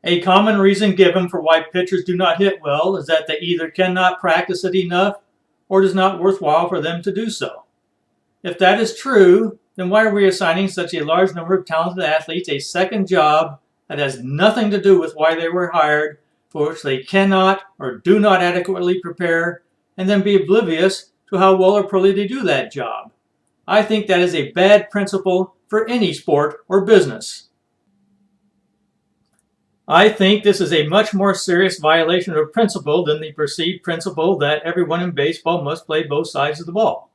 A common reason given for why pitchers do not hit well is that they either cannot practice it enough or it is not worthwhile for them to do so. If that is true, then why are we assigning such a large number of talented athletes a second job that has nothing to do with why they were hired, for which they cannot or do not adequately prepare, and then be oblivious to how well or poorly they do that job? I think that is a bad principle for any sport or business. I think this is a much more serious violation of principle than the perceived principle that everyone in baseball must play both sides of the ball.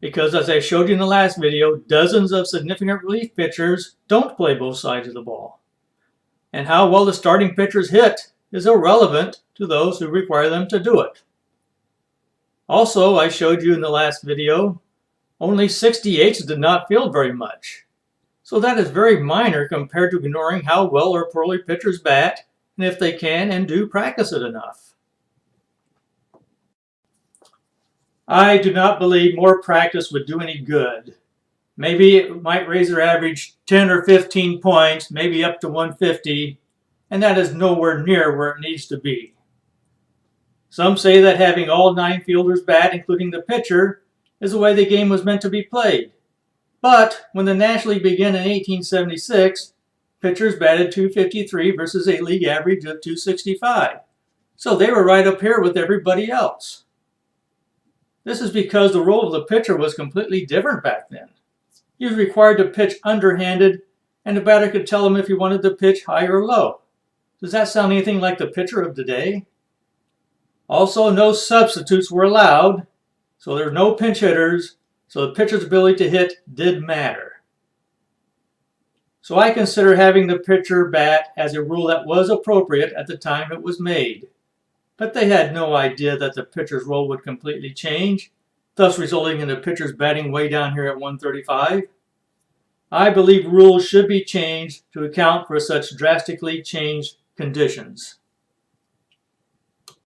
Because as I showed you in the last video, dozens of significant relief pitchers don't play both sides of the ball. And how well the starting pitchers hit is irrelevant to those who require them to do it. Also, I showed you in the last video, only 68s did not field very much. So that is very minor compared to ignoring how well or poorly pitchers bat, and if they can and do practice it enough. I do not believe more practice would do any good. Maybe it might raise their average 10 or 15 points, maybe up to 150, and that is nowhere near where it needs to be. Some say that having all 9 fielders bat, including the pitcher, is the way the game was meant to be played. But when the National League began in 1876, pitchers batted .253 versus a league average of .265. So they were right up here with everybody else. This is because the role of the pitcher was completely different back then. He was required to pitch underhanded, and the batter could tell him if he wanted to pitch high or low. Does that sound anything like the pitcher of today? Also, no substitutes were allowed, so there were no pinch hitters, so the pitcher's ability to hit did matter. So I consider having the pitcher bat as a rule that was appropriate at the time it was made. But they had no idea that the pitcher's role would completely change, thus resulting in the pitchers batting way down here at 135. I believe rules should be changed to account for such drastically changed conditions.